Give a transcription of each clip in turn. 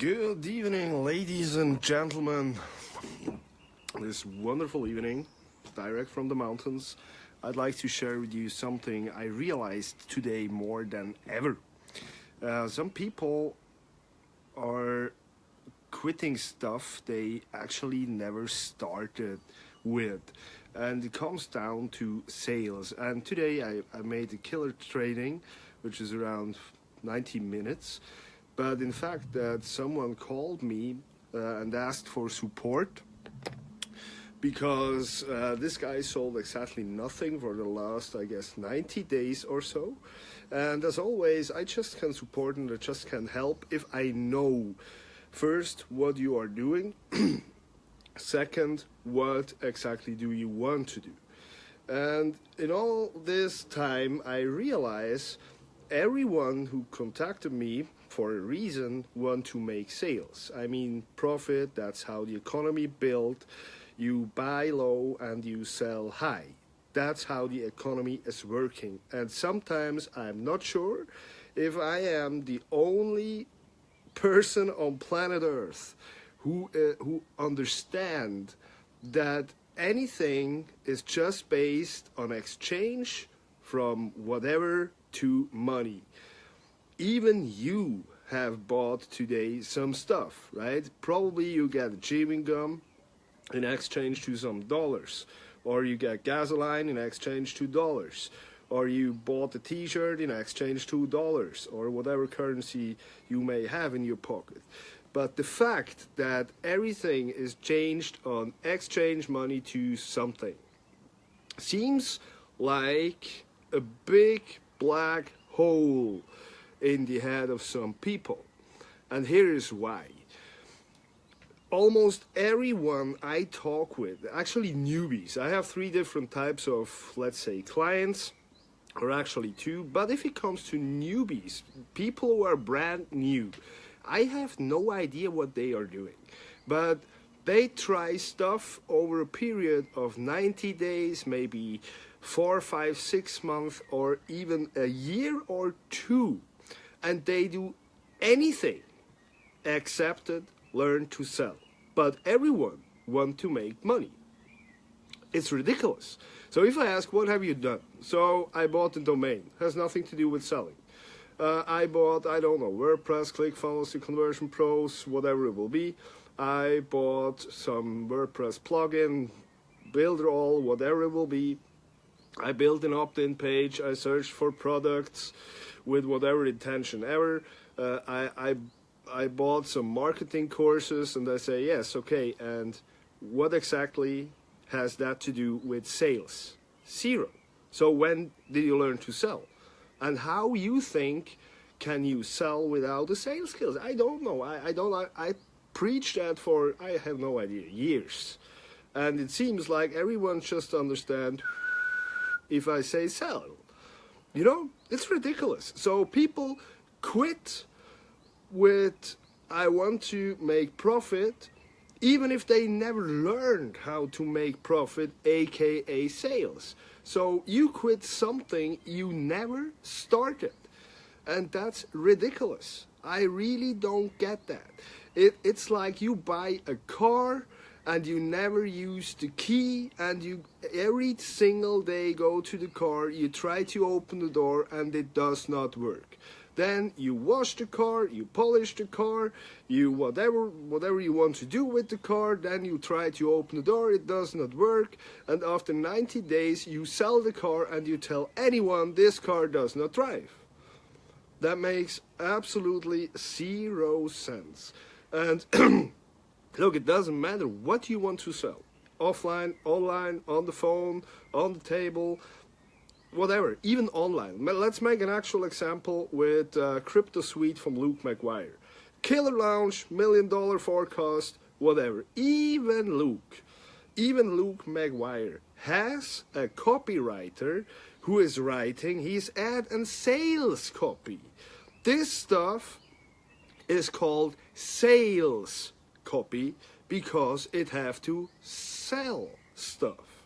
Good evening, ladies and gentlemen. This wonderful evening, direct from the mountains, I'd like to share with you something I realized today more than ever. Some people are quitting stuff they actually never started with, and it comes down to sales. And today I made a killer training, which is around 90 minutes. But in fact, that someone called me and asked for support because this guy sold exactly nothing for the last, I guess, 90 days or so. And as always, I just can support and I just can help if I know, first, what you are doing. Second, what exactly do you want to do? And in all this time, I realize everyone who contacted me for a reason want to make sales. I mean, profit, that's how the economy built. You buy low and you sell high. That's how the economy is working. And sometimes I'm not sure if I am the only person on planet Earth who understand that anything is just based on exchange from whatever to money. Even you have bought today some stuff, right? Probably you get chewing gum in exchange to some dollars, or you get gasoline in exchange to dollars, or you bought a t-shirt in exchange to dollars, or whatever currency you may have in your pocket. But the fact that everything is changed on exchange money to something seems like a big black hole in the head of some people. And here is why. Almost everyone I talk with, actually newbies, I have 3 different types of, let's say, clients, or actually 2, but if it comes to newbies, people who are brand new, I have no idea what they are doing. But they try stuff over a period of 90 days, maybe 4, 5, 6 months, or even a year or 2. And they do anything except learn to sell. But everyone wants to make money. It's ridiculous. So if I ask, what have you done? So I bought a domain. Has nothing to do with selling. I bought, I don't know, WordPress, ClickFunnels, Conversion Pros, whatever it will be. I bought some WordPress plugin, Builderall, whatever it will be. I built an opt-in page. I searched for products with whatever intention ever. I bought some marketing courses, and I say, yes, okay, and what exactly has that to do with sales? 0. So when did you learn to sell? And how you think can you sell without the sales skills? I don't know. I preach that for, I have no idea, years. And it seems like everyone just understands if I say sell. You know, it's ridiculous. So people quit with, I want to make profit, even if they never learned how to make profit, aka sales. So you quit something you never started. And that's ridiculous. I really don't get that. It's like you buy a car and you never use the key, and you every single day go to the car, you try to open the door and it does not work. Then you wash the car, you polish the car, you whatever you want to do with the car, then you try to open the door, it does not work, and after 90 days you sell the car and you tell anyone this car does not drive. That makes absolutely 0 sense. And look, it doesn't matter what you want to sell. Offline, online, on the phone, on the table, whatever, even online. Let's make an actual example with Crypto Suite from Luke McGuire. Killer launch, $1 million forecast, whatever. Even Luke McGuire has a copywriter who is writing his ad and sales copy. This stuff is called sales copy because it have to sell stuff.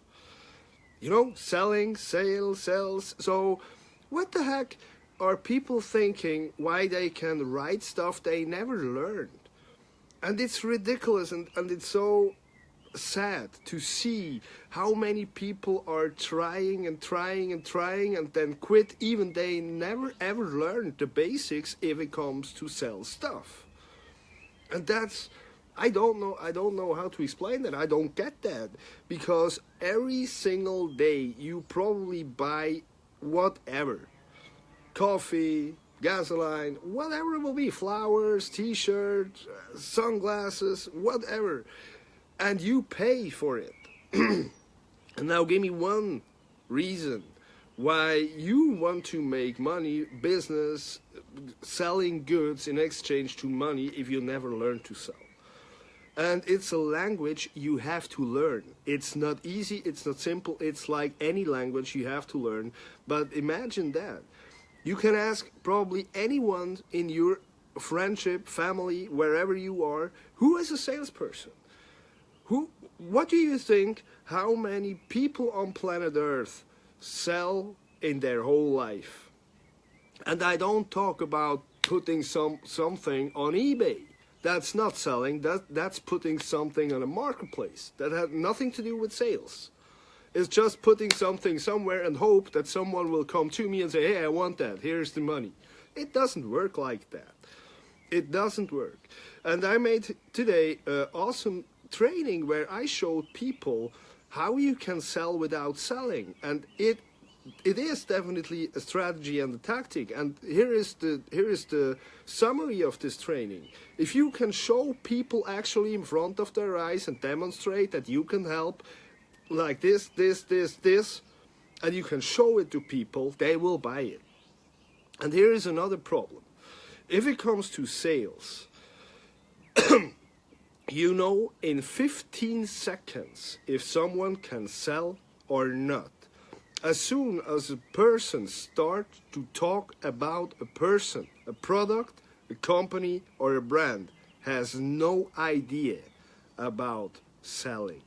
You know, selling, sales, sells. So what the heck are people thinking why they can write stuff they never learned? And it's ridiculous, and it's so sad to see how many people are trying and trying and trying and then quit, even they never ever learned the basics if it comes to sell stuff. And that's, I don't know how to explain that. I don't get that, because every single day you probably buy whatever, coffee, gasoline, whatever it will be, flowers, t-shirts, sunglasses, whatever, and you pay for it. And now give me one reason why you want to make money, business, selling goods in exchange to money, if you never learn to sell. And it's a language you have to learn. It's not easy, it's not simple, it's like any language you have to learn. But imagine that. You can ask probably anyone in your friendship, family, wherever you are, who is a salesperson? What do you think, how many people on planet Earth sell in their whole life? And I don't talk about putting something on eBay. That's not selling, that's putting something on a marketplace. That had nothing to do with sales. It's just putting something somewhere and hope that someone will come to me and say, hey, I want that, here's the money. It doesn't work like that. It doesn't work. And I made today an awesome training where I showed people how you can sell without selling. And it is definitely a strategy and a tactic. And here is the summary of this training. If you can show people actually in front of their eyes and demonstrate that you can help, like this, and you can show it to people, they will buy it. And here is another problem. If it comes to sales, you know in 15 seconds if someone can sell or not. As soon as a person starts to talk about a person, a product, a company, or a brand, has no idea about selling.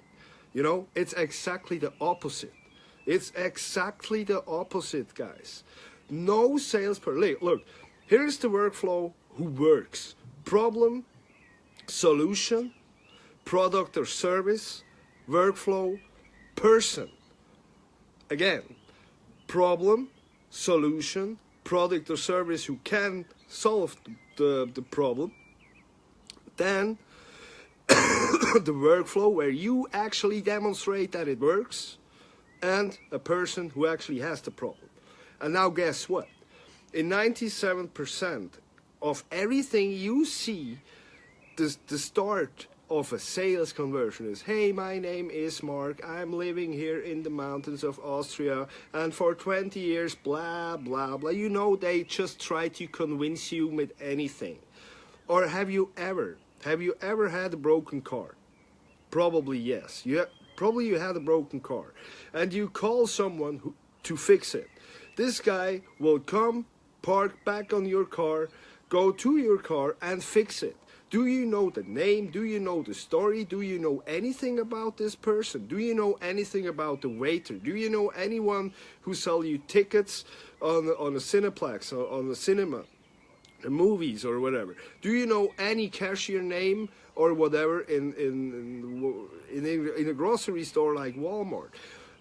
You know, it's exactly the opposite. It's exactly the opposite, guys. No salesperson. Look, here's the workflow who works. Problem, solution, product or service, workflow, person. Again, problem, solution, product or service who can solve the problem. Then the workflow where you actually demonstrate that it works, and a person who actually has the problem. And now guess what? In 97% of everything you see, the start of a sales conversion is, hey, my name is Mark, I'm living here in the mountains of Austria, and for 20 years, blah, blah, blah. You know, they just try to convince you with anything. Or have you ever had a broken car? Probably yes. Probably you had a broken car, and you call someone to fix it. This guy will come, park back on your car, go to your car and fix it. Do you know the name? Do you know the story? Do you know anything about this person? Do you know anything about the waiter? Do you know anyone who sells you tickets on a Cineplex, on a cinema, the movies or whatever? Do you know any cashier name or whatever in a grocery store like Walmart?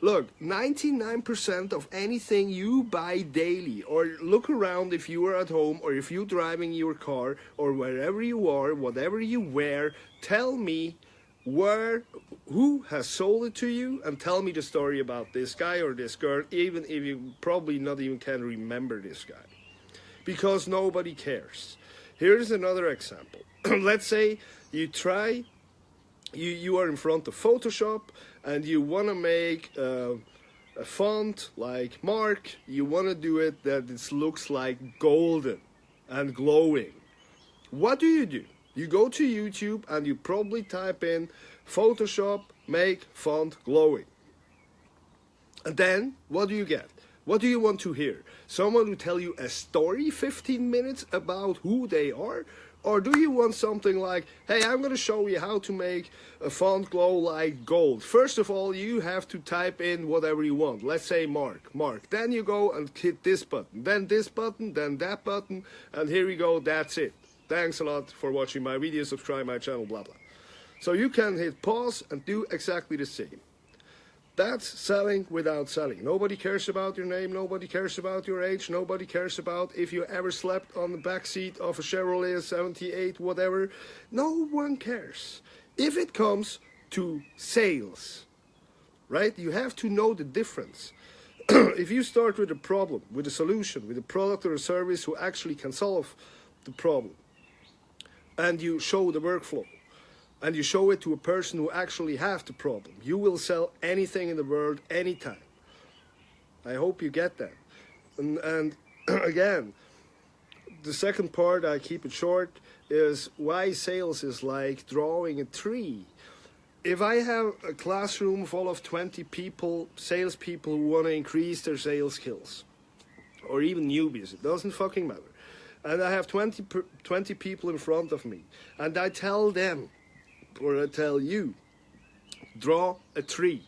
Look, 99% of anything you buy daily, or look around if you are at home, or if you're driving your car, or wherever you are, whatever you wear, tell me who has sold it to you, and tell me the story about this guy or this girl, even if you probably not even can remember this guy. Because nobody cares. Here's another example. Let's say you are in front of Photoshop and you want to make a font like Marc. You want to do it that it looks like golden and glowing. What do? You go to YouTube and you probably type in Photoshop make font glowing. And then what do you get? What do you want to hear? Someone who tell you a story 15 minutes about who they are? Or do you want something like, hey, I'm going to show you how to make a font glow like gold. First of all, you have to type in whatever you want. Let's say Marc. Then you go and hit this button, then that button, and here we go, that's it. Thanks a lot for watching my video, subscribe my channel, blah blah. So you can hit pause and do exactly the same. That's selling without selling. Nobody cares about your name, nobody cares about your age, nobody cares about if you ever slept on the back seat of a Chevrolet 78, whatever. No one cares. If it comes to sales, right, you have to know the difference. If you start with a problem, with a solution, with a product or a service who actually can solve the problem, and you show the workflow, and you show it to a person who actually has the problem, you will sell anything in the world, anytime. I hope you get that. And again, the second part, I keep it short, is why sales is like drawing a tree. If I have a classroom full of 20 people, salespeople who want to increase their sales skills, or even newbies, it doesn't fucking matter, and I have 20 people in front of me, and I tell them, or I tell you, draw a tree.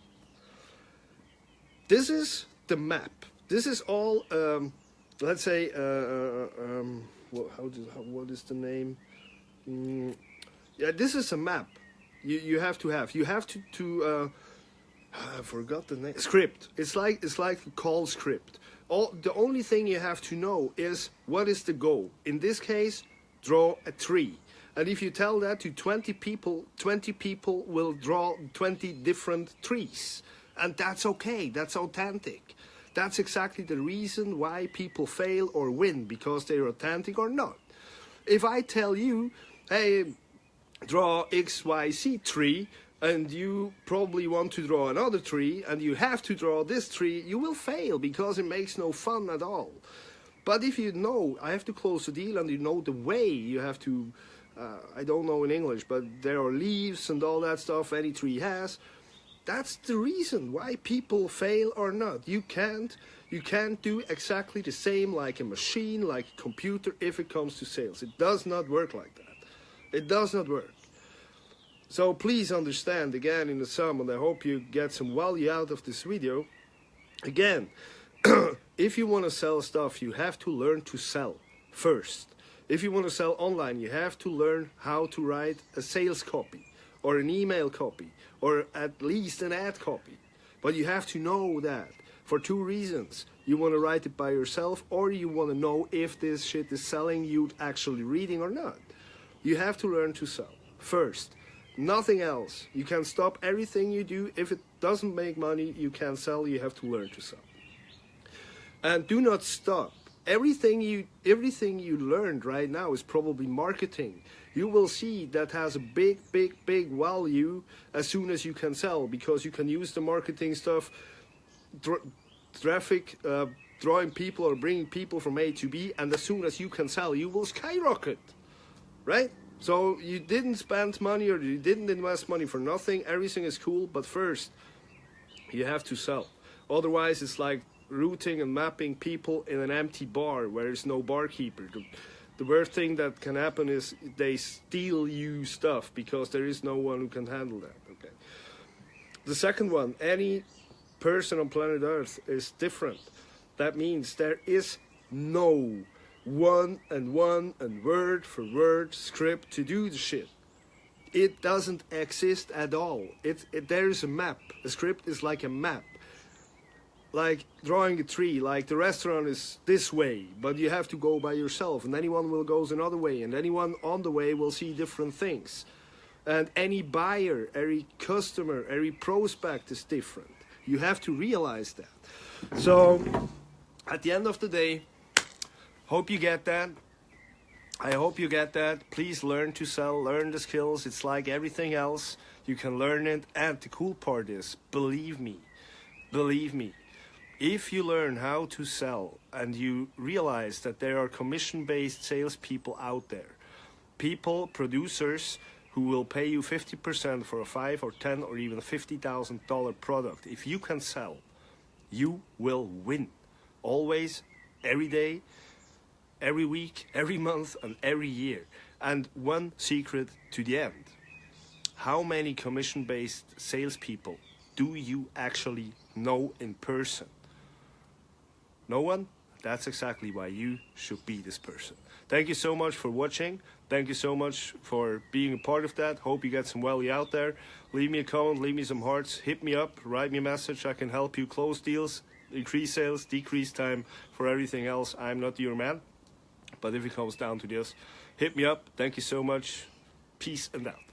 This is the map. This is all, let's say, what is the name? Yeah, this is a map. You have to have. You have to I forgot the name. Script. It's like a call script. The only thing you have to know is what is the goal. In this case, draw a tree. And if you tell that to 20 people will draw 20 different trees. And that's okay, that's authentic. That's exactly the reason why people fail or win, because they're authentic or not. If I tell you, hey, draw XYZ tree, and you probably want to draw another tree, and you have to draw this tree, you will fail, because it makes no fun at all. But if you know, I have to close the deal, and you know the way you have to, I don't know in English, but there are leaves and all that stuff any tree has. That's the reason why people fail or not. You can't do exactly the same like a machine, like a computer, if it comes to sales. It does not work like that. It does not work. So please understand, again, in the sum, and I hope you get some value out of this video. Again, if you want to sell stuff, you have to learn to sell first. If you want to sell online, you have to learn how to write a sales copy, or an email copy, or at least an ad copy. But you have to know that for two reasons. You want to write it by yourself, or you want to know if this shit is selling you actually reading or not. You have to learn to sell first. Nothing else. You can stop everything you do. If it doesn't make money, you can't sell. You have to learn to sell. And do not stop. Everything you learned right now is probably marketing. You will see that has a big value as soon as you can sell, because you can use the marketing stuff, traffic, drawing people or bringing people from A to B, and as soon as you can sell, you will skyrocket, right? So you didn't spend money or you didn't invest money for nothing. Everything is cool, but first you have to sell. Otherwise, it's like routing and mapping people in an empty bar where there's no barkeeper. The worst thing that can happen is they steal you stuff because there is no one who can handle that. Okay. The second one, any person on planet Earth is different. That means there is no one and word for word script to do the shit. It doesn't exist at all. There is a map. A script is like a map. Like drawing a tree, like the restaurant is this way, but you have to go by yourself, and anyone will go another way, and anyone on the way will see different things. And any buyer, every customer, every prospect is different. You have to realize that. So, at the end of the day, hope you get that. I hope you get that. Please learn to sell, learn the skills. It's like everything else. You can learn it. And the cool part is, believe me, if you learn how to sell and you realize that there are commission-based salespeople out there, producers who will pay you 50% for a $5 or $10 or even $50,000 product, if you can sell, you will win. Always, every day, every week, every month, and every year. And one secret to the end. How many commission-based salespeople do you actually know in person? No one? That's exactly why you should be this person. Thank you so much for watching. Thank you so much for being a part of that. Hope you get some value out there. Leave me a comment, leave me some hearts, hit me up, write me a message. I can help you close deals, increase sales, decrease time. For everything else, I'm not your man. But if it comes down to this, hit me up. Thank you so much. Peace and out.